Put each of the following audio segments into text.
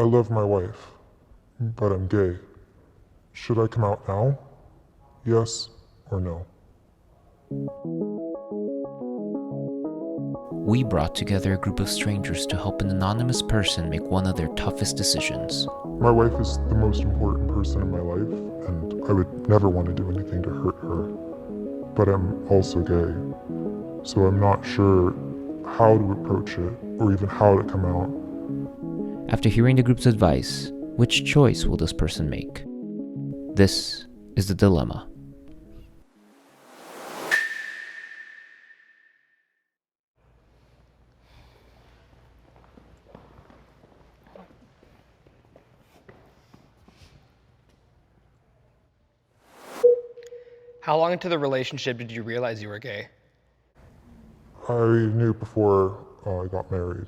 I love my wife, but I'm gay. Should I come out now? Yes or no? We brought together a group of strangers to help an anonymous person make one of their toughest decisions. My wife is the most important person in my life, and I would never want to do anything to hurt her. But I'm also gay, so I'm not sure how to approach it or even how to come out. After hearing the group's advice, which choice will this person make? This is the dilemma. How long into the relationship did you realize you were gay? I knew before I got married.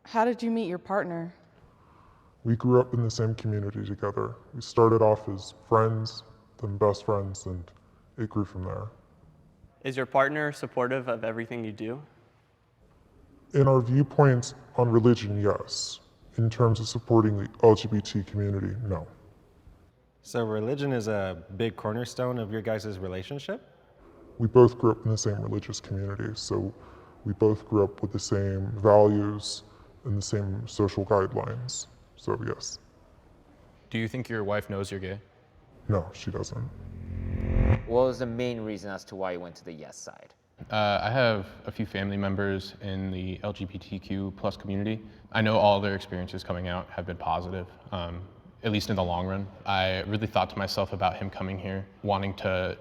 How did you meet your partner? We grew up in the same community together. We started off as friends, then best friends, and it grew from there. Is your partner supportive of everything you do? In our viewpoints on religion, yes. In terms of supporting the LGBT community, no. So religion is a big cornerstone of your guys' relationship? We both grew up in the same religious community, so we both grew up with the same values and the same social guidelines. So yes. Do you think your wife knows you're gay? No, she doesn't. What was the main reason as to why you went to the yes side? I have a few family members in the LGBTQ plus community. I know all their experiences coming out have been positive, at least in the long run. I really thought to myself about him coming here, wanting to,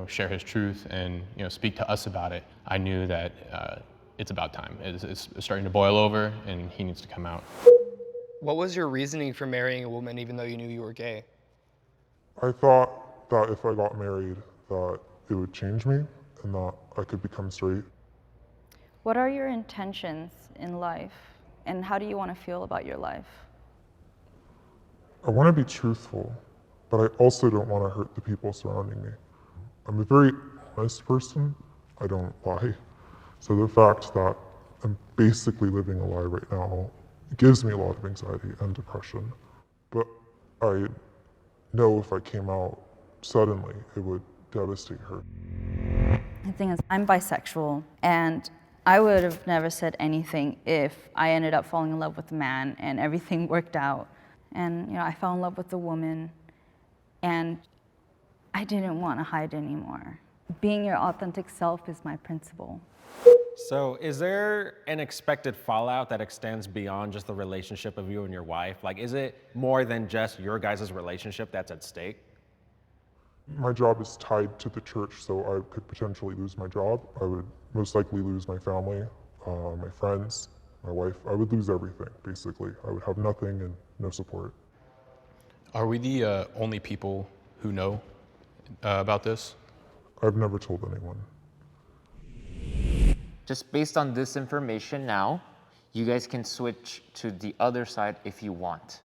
share his truth and, speak to us about it. I knew that it's about time. It's starting to boil over and he needs to come out. What was your reasoning for marrying a woman even though you knew you were gay? I thought that if I got married, that it would change me and that I could become straight. What are your intentions in life, and how do you want to feel about your life? I want to be truthful, but I also don't want to hurt the people surrounding me. I'm a very honest person. I don't lie. So the fact that I'm basically living a lie right now gives me a lot of anxiety and depression. But I know if I came out suddenly, it would devastate her. The thing is, I'm bisexual, and I would have never said anything if I ended up falling in love with a man and everything worked out. And I fell in love with a woman, and I didn't want to hide anymore. Being your authentic self is my principle. So is there an expected fallout that extends beyond just the relationship of you and your wife? Like, is it more than just your guys' relationship that's at stake? My job is tied to the church, so I could potentially lose my job. I would most likely lose my family, my friends, my wife. I would lose everything, basically. I would have nothing and no support. Are we the only people who know about this? I've never told anyone. Just based on this information now, you guys can switch to the other side if you want.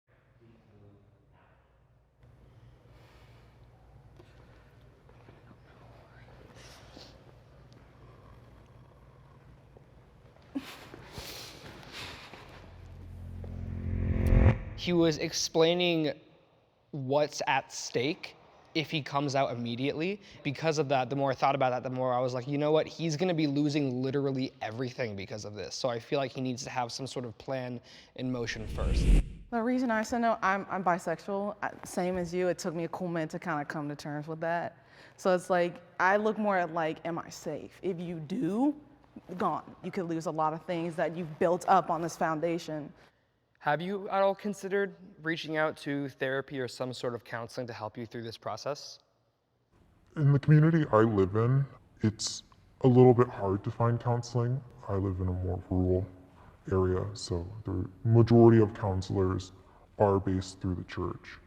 He was explaining what's at stake if he comes out immediately. Because of that, the more I thought about that, the more I was like, you know what? He's gonna be losing literally everything because of this. So I feel like he needs to have some sort of plan in motion first. The reason I said no, I'm bisexual. Same as you, it took me a cool minute to kind of come to terms with that. So it's like, I look more at like, am I safe? If you do, gone. You could lose a lot of things that you've built up on this foundation. Have you at all considered reaching out to therapy or some sort of counseling to help you through this process? In the community I live in, it's a little bit hard to find counseling. I live in a more rural area, so the majority of counselors are based through the church.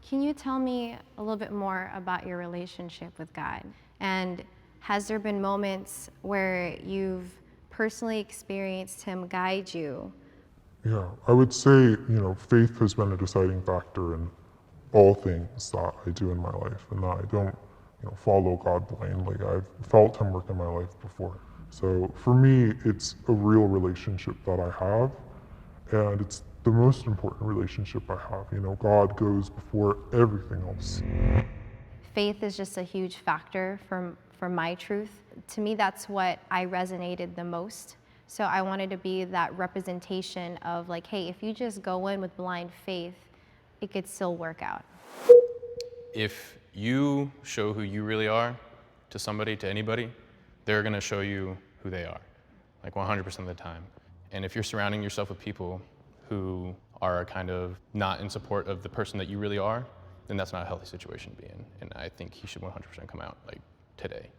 Can you tell me a little bit more about your relationship with God? And has there been moments where you've personally experienced Him guide you? Yeah, I would say, faith has been a deciding factor in all things that I do in my life, and that I don't, follow God blindly. I've felt Him work in my life before. So for me, it's a real relationship that I have, And it's the most important relationship I have. You know, God goes before everything else. Faith is just a huge factor for my truth. To me, that's what I resonated the most. So I wanted to be that representation of like, hey, if you just go in with blind faith, it could still work out. If you show who you really are to somebody, to anybody, they're gonna show you who they are, like 100% of the time. And if you're surrounding yourself with people who are kind of not in support of the person that you really are, then that's not a healthy situation to be in. And I think he should 100% come out, like, today.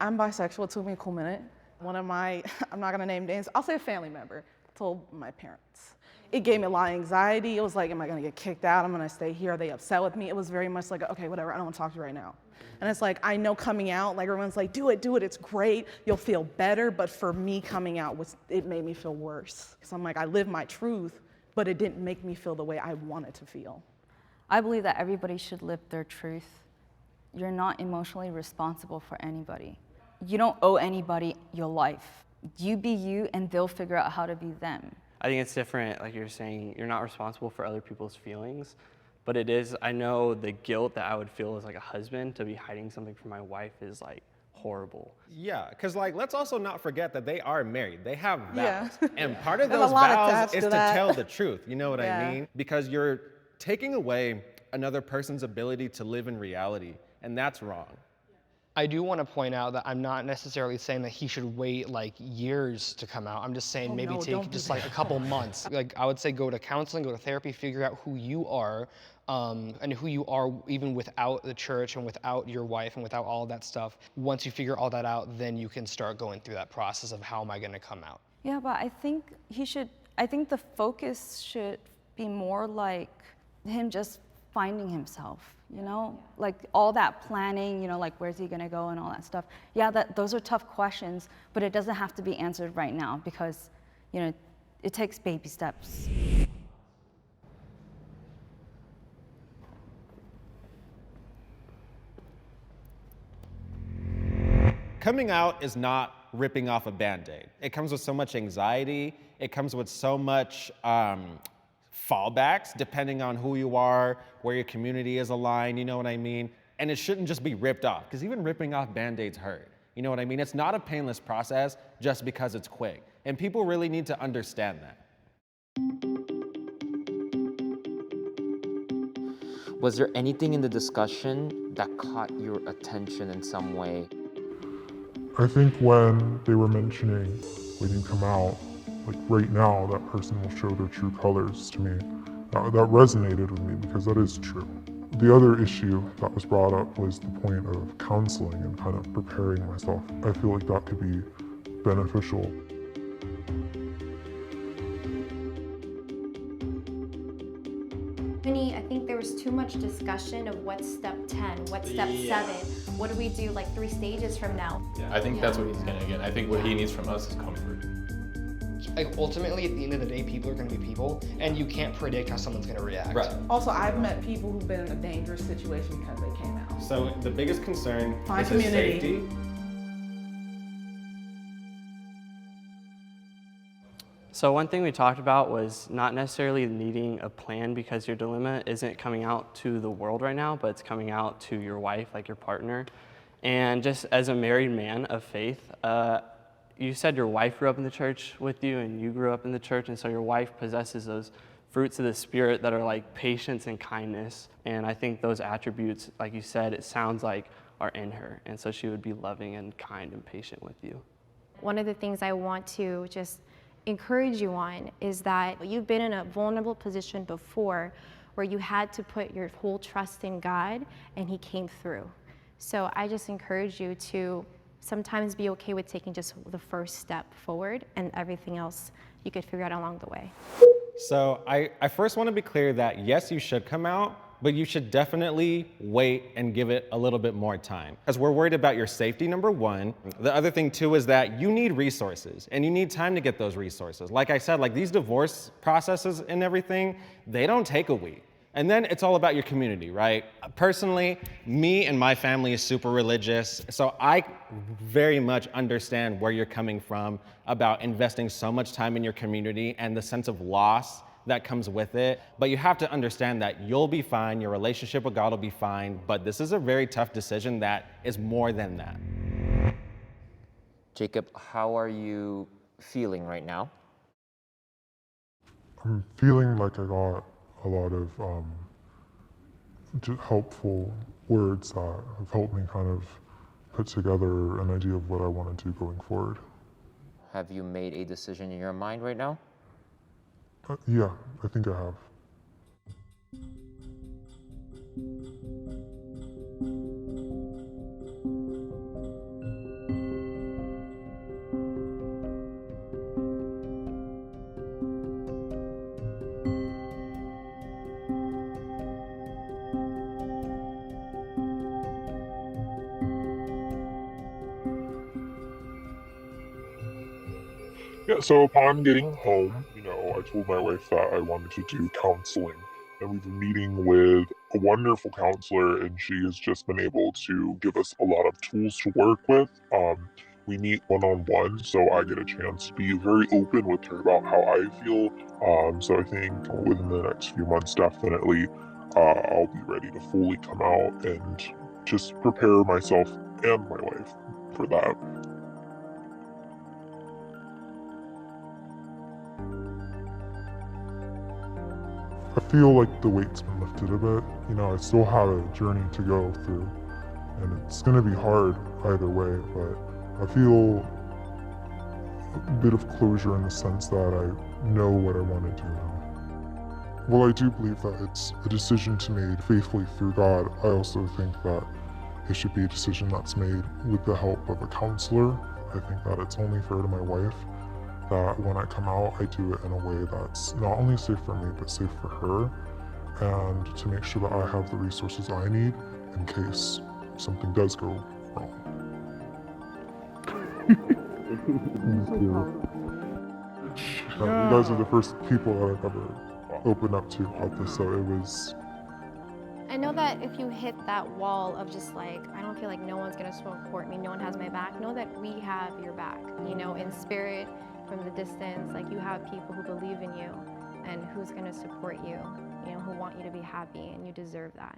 I'm bisexual. It took me a cool minute. One of my, I'm not gonna name names, I'll say a family member, told my parents. It gave me a lot of anxiety. It was like, am I gonna get kicked out? I'm gonna stay here. Are they upset with me? It was very much like, okay, whatever, I don't wanna talk to you right now. And it's like, I know coming out, like everyone's like, do it, it's great. You'll feel better. But for me, coming out, it made me feel worse. So I'm like, I live my truth, but it didn't make me feel the way I wanted to feel. I believe that everybody should live their truth. You're not emotionally responsible for anybody. You don't owe anybody your life. You be you and they'll figure out how to be them. I think it's different, like you're saying, you're not responsible for other people's feelings, but it is, I know the guilt that I would feel as like a husband to be hiding something from my wife is like horrible. Yeah, because like, let's also not forget that they are married. They have vows. Yeah. And part of There's a those lot vows attached is to to that. tell the truth. You know what Yeah. I mean? Because you're taking away another person's ability to live in reality, and that's wrong. I do want to point out that I'm not necessarily saying that he should wait like years to come out. I'm just saying maybe no, take don't do just like a couple months. Like I would say go to counseling, go to therapy, figure out who you are and who you are even without the church and without your wife and without all of that stuff. Once you figure all that out, then you can start going through that process of how am I going to come out. Yeah, but I think I think the focus should be more like him just finding himself, you know? Like all that planning, you know, like where's he gonna go and all that stuff. Yeah, those are tough questions, but it doesn't have to be answered right now because, you know, it takes baby steps. Coming out is not ripping off a Band-Aid. It comes with so much anxiety. It comes with so much fallbacks depending on who you are, where your community is aligned, you know what I mean? And it shouldn't just be ripped off, because even ripping off Band-Aids hurt. You know what I mean? It's not a painless process just because it's quick. And people really need to understand that. Was there anything in the discussion that caught your attention in some way? I think when they were mentioning waiting to come out, like right now, that person will show their true colors to me. That resonated with me because that is true. The other issue that was brought up was the point of counseling and kind of preparing myself. I feel like that could be beneficial. I think there was too much discussion of what's step 10, what's step 7, what do we do like 3 stages from now? I think that's what he's gonna get. I think what he needs from us is comfort. Like ultimately at the end of the day, people are going to be people and you can't predict how someone's going to react. Right. Also, I've met people who've been in a dangerous situation because they came out. So the biggest concern Find is his community. safety. So one thing we talked about was not necessarily needing a plan because your dilemma isn't coming out to the world right now, but it's coming out to your wife, like your partner. And just as a married man of faith, you said your wife grew up in the church with you and you grew up in the church, and so your wife possesses those fruits of the Spirit that are like patience and kindness. And I think those attributes, like you said, it sounds like are in her. And so she would be loving and kind and patient with you. One of the things I want to just encourage you on is that you've been in a vulnerable position before where you had to put your whole trust in God and He came through. So I just encourage you to sometimes be okay with taking just the first step forward and everything else you could figure out along the way. So I first want to be clear that yes, you should come out, but you should definitely wait and give it a little bit more time. Because we're worried about your safety, number one. The other thing too is that you need resources and you need time to get those resources. Like I said, like these divorce processes and everything, they don't take a week. And then it's all about your community, right? Personally, me and my family is super religious, so I very much understand where you're coming from about investing so much time in your community and the sense of loss that comes with it. But you have to understand that you'll be fine, your relationship with God will be fine, but this is a very tough decision that is more than that. Jacob, how are you feeling right now? I'm feeling like I got a lot of just helpful words that have helped me kind of put together an idea of what I want to do going forward. Have you made a decision in your mind right now? Yeah, I think I have. Yeah, so upon getting home, I told my wife that I wanted to do counseling. And we've been meeting with a wonderful counselor, and she has just been able to give us a lot of tools to work with. We meet one-on-one, so I get a chance to be very open with her about how I feel. So I think within the next few months, definitely, I'll be ready to fully come out and just prepare myself and my wife for that. I feel like the weight's been lifted a bit. I still have a journey to go through, and it's going to be hard either way, but I feel a bit of closure in the sense that I know what I want to do now. Well, I do believe that it's a decision to be made faithfully through God. I also think that it should be a decision that's made with the help of a counselor. I think that it's only fair to my wife that when I come out, I do it in a way that's not only safe for me, but safe for her, and to make sure that I have the resources I need in case something does go wrong. Thank you. You guys are the first people that I've ever opened up to about this, so it was... I know that if you hit that wall of just like, I don't feel like no one's gonna support me, no one has my back, know that we have your back, in spirit, from the distance, like you have people who believe in you and who's gonna support you, who want you to be happy, and you deserve that.